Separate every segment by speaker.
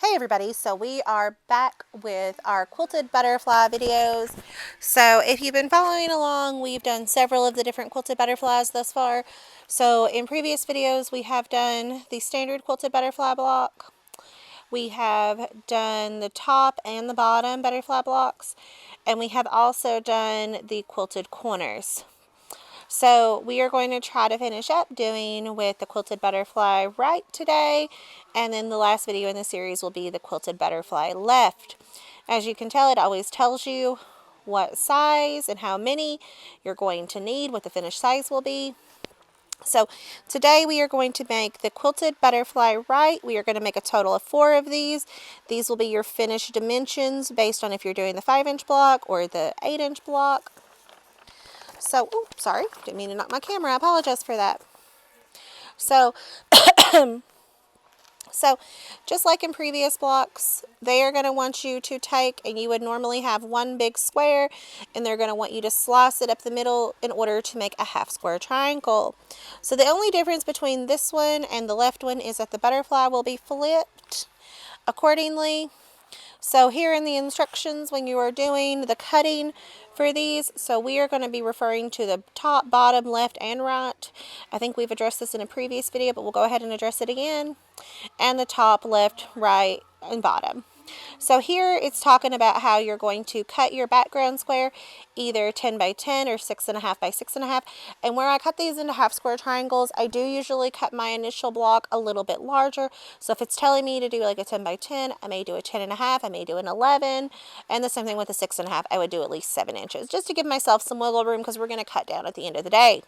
Speaker 1: Hey everybody, so we are back with our quilted butterfly videos. So if you've been following along, we've done several of the different quilted butterflies thus far. So in previous videos, we have done the standard quilted butterfly block. We have done the top and the bottom butterfly blocks. And we have also done the quilted corners. So we are going to try to finish up doing with the quilted butterfly right today, and then the last video in the series will be the quilted butterfly left. As you can tell, it always tells you what size and how many you're going to need, what the finished size will be. So today we are going to make the quilted butterfly right. We are going to make a total of 4 of these. These will be your finished dimensions based on if you're doing the 5-inch block or the 8-inch block. So, sorry, didn't mean to knock my camera. I apologize for that. So, just like in previous blocks, they are going to want you to take, and you would normally have one big square, and they're going to want you to slice it up the middle in order to make a half square triangle. So the only difference between this one and the left one is that the butterfly will be flipped accordingly. So here in the instructions when you are doing the cutting for these, so we are going to be referring to the top, bottom, left, and right. I think we've addressed this in a previous video, but we'll go ahead and address it again. And the top, left, right, and bottom. So here it's talking about how you're going to cut your background square, either 10 by 10 or 6.5 by 6.5. And where I cut these into half square triangles, I do usually cut my initial block a little bit larger. So if it's telling me to do like a 10 by 10, I may do a 10.5, I may do an 11. And the same thing with a 6.5, I would do at least 7 inches, just to give myself some wiggle room, because we're going to cut down at the end of the day.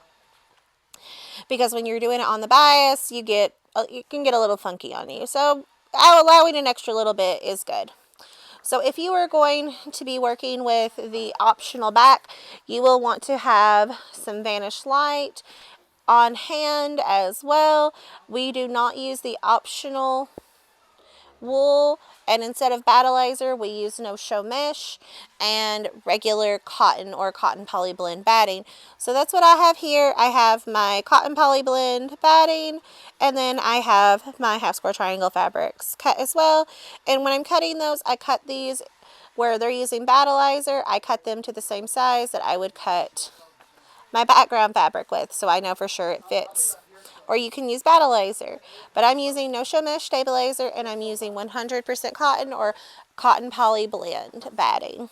Speaker 1: Because when you're doing it on the bias, you can get a little funky on you. So allowing an extra little bit is good. So if you are going to be working with the optional back, you will want to have some Vanish Light on hand as well. We do not use the optional wool, and instead of Battle Laser, we use no show mesh and regular cotton or cotton poly blend batting. So that's what I have here. I have my cotton poly blend batting, and then I have my half square triangle fabrics cut as well. And when I'm cutting those, I cut these where they're using Battle Laser. I cut them to the same size that I would cut my background fabric with, so I know for sure it fits. Or you can use Battle Laser, but I'm using no show mesh stabilizer, and I'm using 100% cotton or cotton poly blend batting.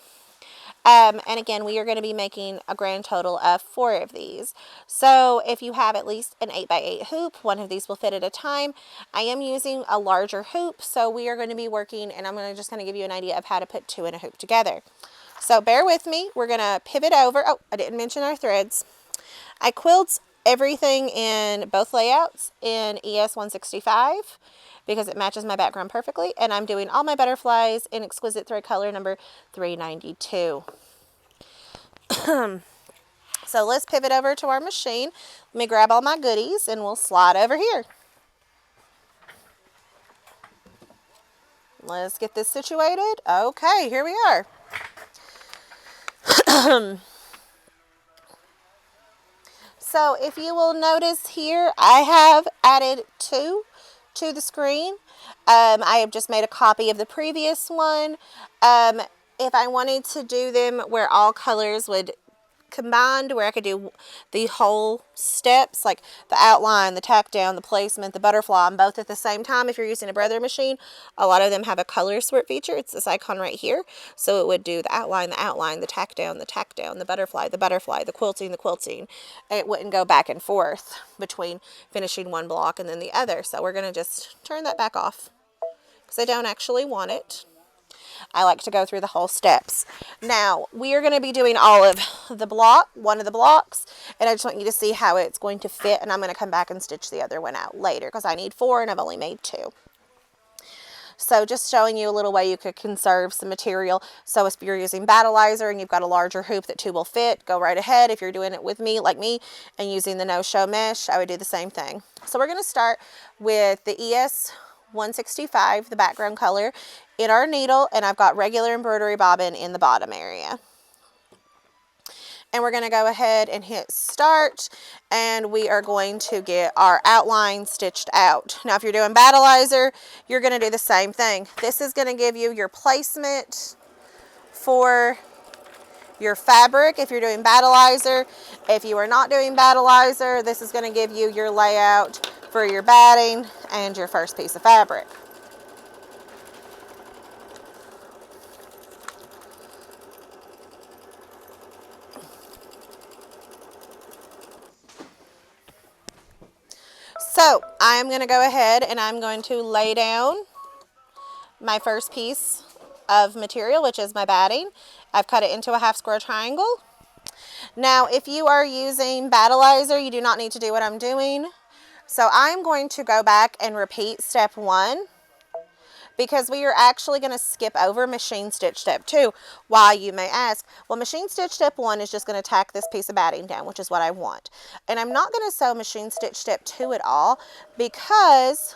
Speaker 1: And again, we are going to be making a grand total of 4 of these. So if you have at least an 8x8 hoop, one of these will fit at a time. I am using a larger hoop, so we are going to be working, and I'm just going to give you an idea of how to put 2 in a hoop together. So bear with me. We're going to pivot over. Oh, I didn't mention our threads. I quilt everything in both layouts in ES 165 because it matches my background perfectly, and I'm doing all my butterflies in exquisite thread color number 392. So let's pivot over to our machine. Let me grab all my goodies and we'll slide over here. Let's get this situated. Okay, here we are. So if you will notice here, I have added 2 to the screen. I have just made a copy of the previous one. If I wanted to do them where all colors would combine, where I could do the whole steps, like the outline, the tack down, the placement, the butterfly, and both at the same time. If you're using a Brother machine, a lot of them have a color sort feature. It's this icon right here. So it would do the outline, the tack down, the butterfly, the quilting, and it wouldn't go back and forth between finishing one block and then the other. So we're going to just turn that back off because I don't actually want it. I like to go through the whole steps. Now, we are going to be doing all of the one of the blocks, and I just want you to see how it's going to fit, and I'm going to come back and stitch the other one out later because I need 4 and I've only made 2. So just showing you a little way you could conserve some material. So if you're using Battle Laser and you've got a larger hoop that 2 will fit, go right ahead. If you're doing it with me, like me, and using the no show mesh, I would do the same thing. So we're going to start with the ES 165, the background color, in our needle, and I've got regular embroidery bobbin in the bottom area. and we're going to go ahead and hit start, and we are going to get our outline stitched out. Now if you're doing battleizer, you're going to do the same thing. This is going to give you your placement for your fabric if you're doing battleizer. If you are not doing battleizer, this is going to give you your layout for your batting and your first piece of fabric. So I'm going to go ahead and I'm going to lay down my first piece of material, which is my batting. I've cut it into a half square triangle. Now, if you are using battleizer, you do not need to do what I'm doing. So I'm going to go back and repeat step 1, because we are actually going to skip over machine stitch step 2. Why, you may ask? Well, machine stitch step 1 is just going to tack this piece of batting down, which is what I want. And I'm not going to sew machine stitch step 2 at all because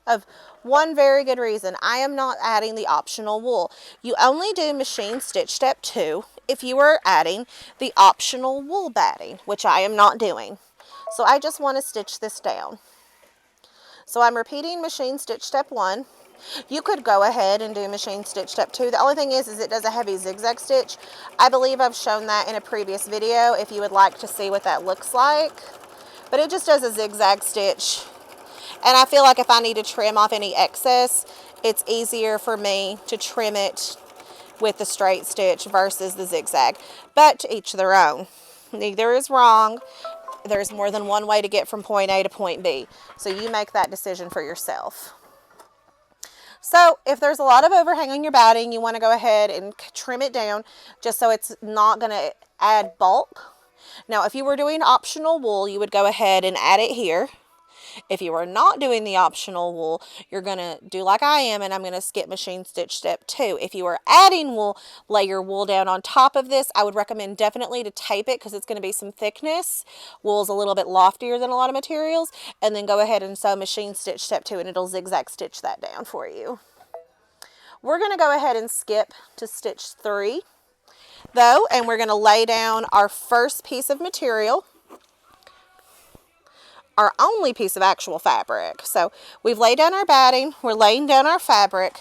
Speaker 1: of one very good reason. I am not adding the optional wool. You only do machine stitch step 2 if you are adding the optional wool batting, which I am not doing. So I just want to stitch this down. So I'm repeating machine stitch step 1. You could go ahead and do machine stitch step 2. The only thing is it does a heavy zigzag stitch. I believe I've shown that in a previous video if you would like to see what that looks like. But it just does a zigzag stitch. And I feel like if I need to trim off any excess, it's easier for me to trim it with the straight stitch versus the zigzag. But to each their own. Neither is wrong. There's more than one way to get from point A to point B. So you make that decision for yourself. So if there's a lot of overhang on your batting, you want to go ahead and trim it down just so it's not going to add bulk. Now, if you were doing optional wool, you would go ahead and add it here. If you are not doing the optional wool, you're going to do like I am, and I'm going to skip machine stitch step 2. If you are adding wool, lay your wool down on top of this. I would recommend definitely to tape it because it's going to be some thickness. Wool is a little bit loftier than a lot of materials. And then go ahead and sew machine stitch step 2, and it'll zigzag stitch that down for you. We're going to go ahead and skip to stitch 3, though, and we're going to lay down our first piece of material. Our only piece of actual fabric. So we've laid down our batting, we're laying down our fabric,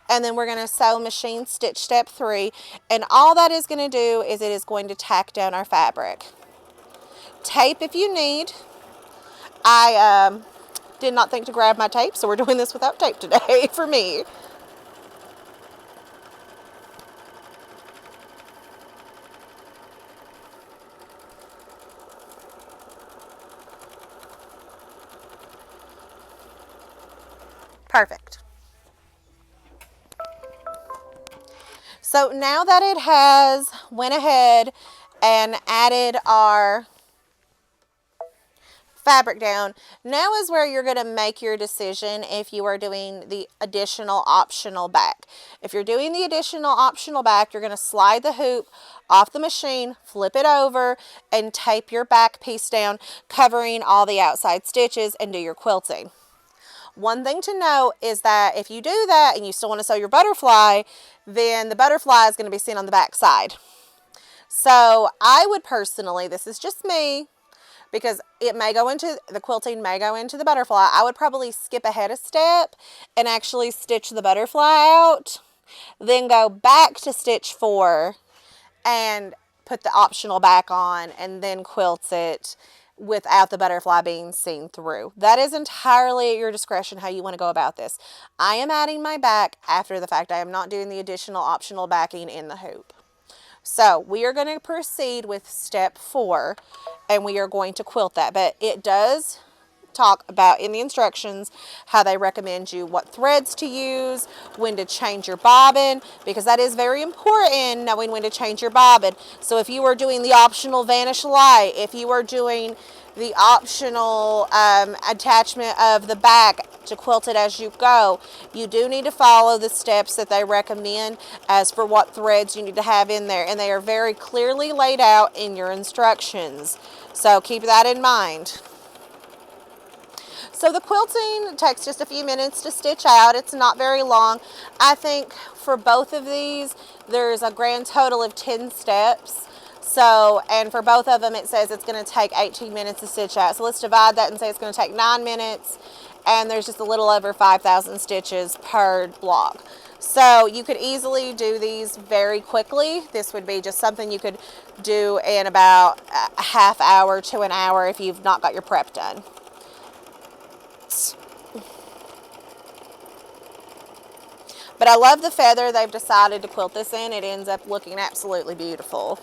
Speaker 1: and then we're going to sew machine stitch step 3, and all that is going to do is it is going to tack down our fabric. Tape if you need. I did not think to grab my tape, so we're doing this without tape today for me. Perfect. So now that it has went ahead and added our fabric down, now is where you're going to make your decision if you are doing the additional optional back. If you're doing the additional optional back, you're going to slide the hoop off the machine, flip it over, and tape your back piece down, covering all the outside stitches, and do your quilting. One thing to note is that if you do that and you still want to sew your butterfly, then the butterfly is going to be seen on the back side. So I would personally, this is just me, because it may go into, the quilting may go into the butterfly, I would probably skip ahead a step and actually stitch the butterfly out, then go back to stitch 4 and put the optional back on, and then quilt it without the butterfly being seen through. That is entirely at your discretion how you want to go about this. I am adding my back after the fact. I am not doing the additional optional backing in the hoop. So we are going to proceed with step 4, and we are going to quilt that. But it does talk about in the instructions how they recommend you what threads to use, when to change your bobbin, because that is very important, knowing when to change your bobbin. So if you are doing the optional vanish light, if you are doing the optional attachment of the back to quilt it as you go, you do need to follow the steps that they recommend as for what threads you need to have in there, and they are very clearly laid out in your instructions. So keep that in mind. So the quilting takes just a few minutes to stitch out. It's not very long. I think for both of these, there's a grand total of 10 steps. So, and for both of them, it says it's going to take 18 minutes to stitch out. So let's divide that and say it's going to take 9 minutes. And there's just a little over 5,000 stitches per block. So you could easily do these very quickly. This would be just something you could do in about a half hour to an hour if you've not got your prep done. But I love the feather they've decided to quilt this in. It ends up looking absolutely beautiful.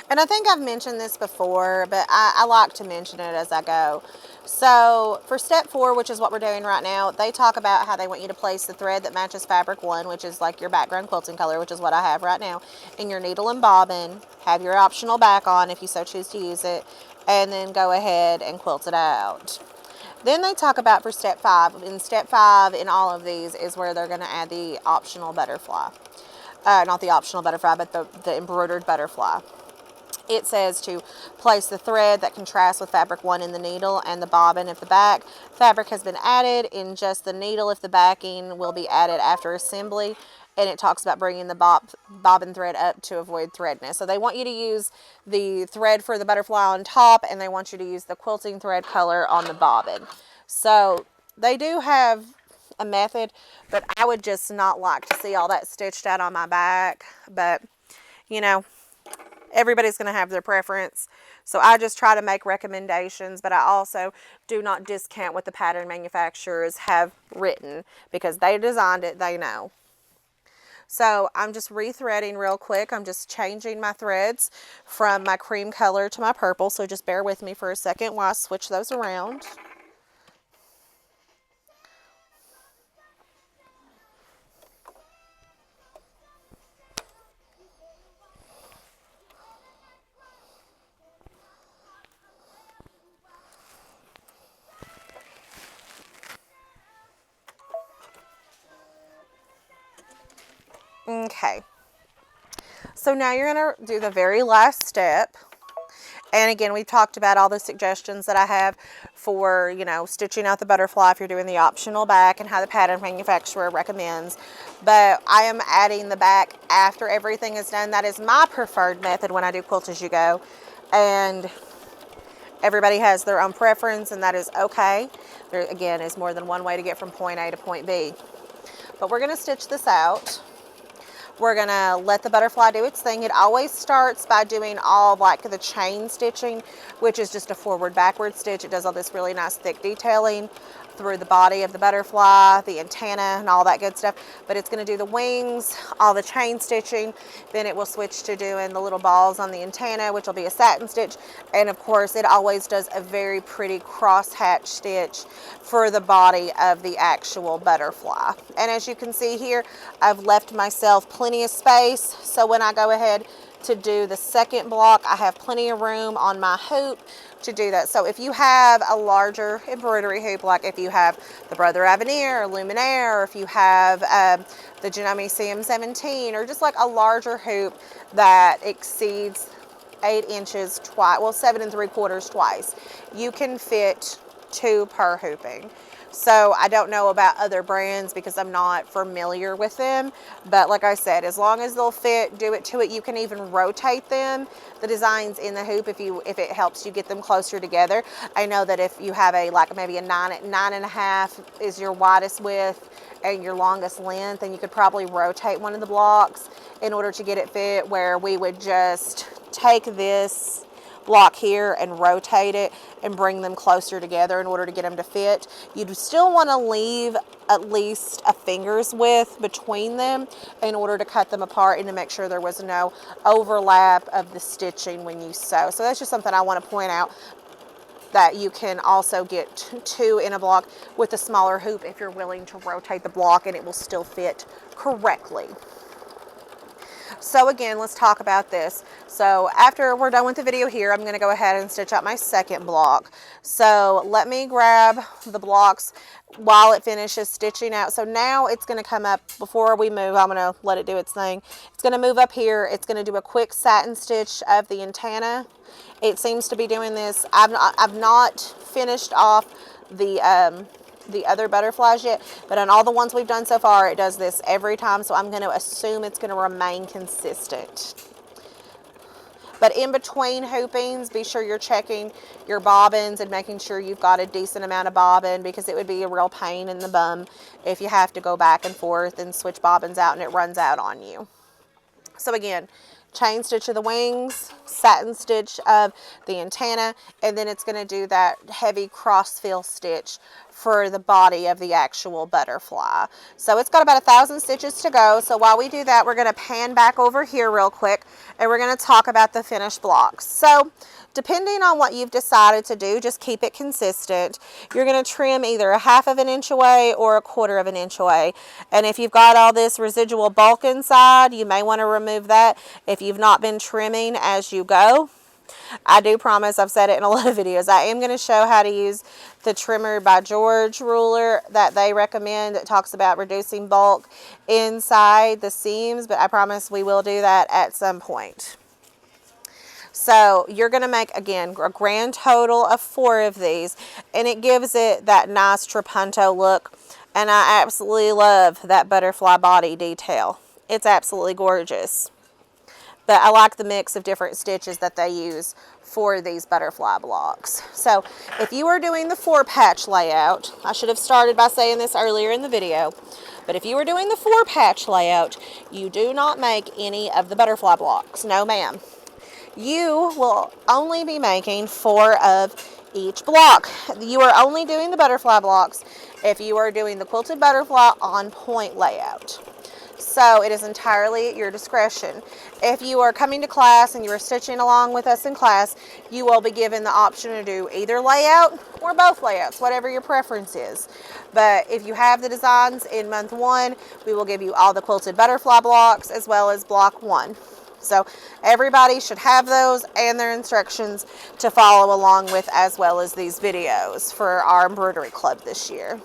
Speaker 1: And I think I've mentioned this before, but I like to mention it as I go. So for step 4, which is what we're doing right now, they talk about how they want you to place the thread that matches fabric 1, which is like your background quilting color, which is what I have right now, in your needle and bobbin. Have your optional back on if you so choose to use it, and then go ahead and quilt it out. Then they talk about for step 5. In step 5 in all of these is where they're going to add the optional butterfly. Not the optional butterfly, but the embroidered butterfly. It says to place the thread that contrasts with fabric 1 in the needle and the bobbin if the back fabric has been added in just the needle if the backing will be added after assembly. And it talks about bringing the bobbin thread up to avoid threadness. So they want you to use the thread for the butterfly on top, and they want you to use the quilting thread color on the bobbin. So they do have a method, but I would just not like to see all that stitched out on my back. But, you know, everybody's going to have their preference. So I just try to make recommendations, but I also do not discount what the pattern manufacturers have written because they designed it, they know. So I'm just rethreading real quick. I'm just changing my threads from my cream color to my purple. So just bear with me for a second while I switch those around. Okay, so now you're going to do the very last step. And again, we've talked about all the suggestions that I have for, you know, stitching out the butterfly if you're doing the optional back and how the pattern manufacturer recommends. But I am adding the back after everything is done. That is my preferred method when I do Quilt As You Go. And everybody has their own preference, and that is okay. There, again, is more than one way to get from point A to point B. But we're going to stitch this out. We're going to let the butterfly do its thing. It always starts by doing all like the chain stitching, which is just a forward-backward stitch. It does all this really nice thick detailing through the body of the butterfly, the antenna, and all that good stuff. But it's going to do the wings, all the chain stitching. Then it will switch to doing the little balls on the antenna, which will be a satin stitch. And of course, it always does a very pretty cross-hatch stitch for the body of the actual butterfly. And as you can see here, I've left myself plenty of space. So when I go ahead to do the second block, I have plenty of room on my hoop to do that. So if you have a larger embroidery hoop, like if you have the Brother Avenir or Luminaire, or if you have the Janome CM17, or just like a larger hoop that exceeds 8 inches twice, well, 7 3/4 twice, you can fit 2 per hooping. So I don't know about other brands because I'm not familiar with them. But like I said, as long as they'll fit, do it to it. You can even rotate them, the designs in the hoop, if it helps you get them closer together. I know that if you have a like maybe a 9.5 is your widest width and your longest length, and you could probably rotate one of the blocks in order to get it fit, where we would just take this block here and rotate it and bring them closer together in order to get them to fit. You'd still want to leave at least a finger's width between them in order to cut them apart and to make sure there was no overlap of the stitching when you sew. So that's just something I want to point out, that you can also get two in a block with a smaller hoop if you're willing to rotate the block, and it will still fit correctly. So again, let's talk about this. So after we're done with the video here, I'm going to go ahead and stitch out my second block. So let me grab the blocks while it finishes stitching out. So now it's going to come up, before we move, I'm going to let it do its thing. It's going to move up here. It's going to do a quick satin stitch of the antenna. It seems to be doing this. I've not finished off the other butterflies yet, but on all the ones we've done so far, it does this every time, so I'm going to assume it's going to remain consistent. But in between hoopings, be sure you're checking your bobbins and making sure you've got a decent amount of bobbin, because it would be a real pain in the bum if you have to go back and forth and switch bobbins out and it runs out on you. So again, chain stitch of the wings, satin stitch of the antenna, and then it's going to do that heavy cross fill stitch for the body of the actual butterfly. So it's got about 1,000 stitches to go. So while we do that, we're going to pan back over here real quick, and we're going to talk about the finished blocks. So depending on what you've decided to do, just keep it consistent. You're going to trim either a 1/2 inch away or a 1/4 inch away. And if you've got all this residual bulk inside, you may want to remove that if you've not been trimming as you go. I do promise, I've said it in a lot of videos, I am going to show how to use the Trimmer by George ruler that they recommend. It talks about reducing bulk inside the seams, but I promise we will do that at some point. So you're going to make, again, a grand total of 4 of these, and it gives it that nice trapunto look, and I absolutely love that butterfly body detail. It's absolutely gorgeous. But I like the mix of different stitches that they use for these butterfly blocks. So if you are doing the 4-patch layout, I should have started by saying this earlier in the video, but if you are doing the 4-patch layout, you do not make any of the butterfly blocks. No, ma'am. You will only be making 4 of each block. You are only doing the butterfly blocks if you are doing the quilted butterfly on point layout. So it is entirely at your discretion. If you are coming to class and you are stitching along with us in class, you will be given the option to do either layout or both layouts, whatever your preference is. But if you have the designs in month 1, we will give you all the quilted butterfly blocks as well as block 1. So everybody should have those and their instructions to follow along with, as well as these videos for our embroidery club this year.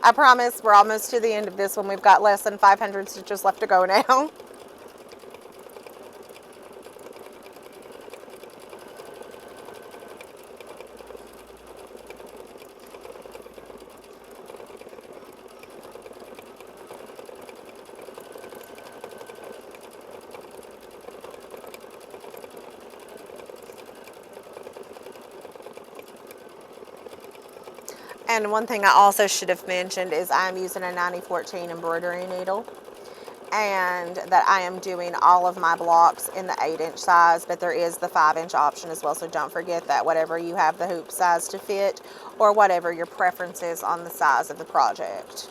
Speaker 1: I promise we're almost to the end of this one. We've got less than 500 stitches left to go now. And one thing I also should have mentioned is I'm using a 9014 embroidery needle, and that I am doing all of my blocks in the 8-inch size, but there is the 5-inch option as well. So don't forget that, whatever you have the hoop size to fit, or whatever your preference is on the size of the project.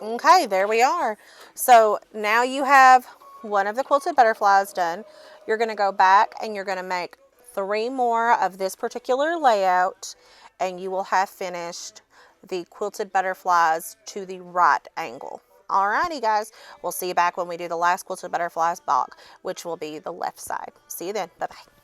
Speaker 1: Okay, there we are. So now you have one of the quilted butterflies done. You're going to go back and you're going to make 3 more of this particular layout, and you will have finished the quilted butterflies to the right angle. Alrighty guys, we'll see you back when we do the last quilted butterflies block, which will be the left side. See you then. Bye-bye.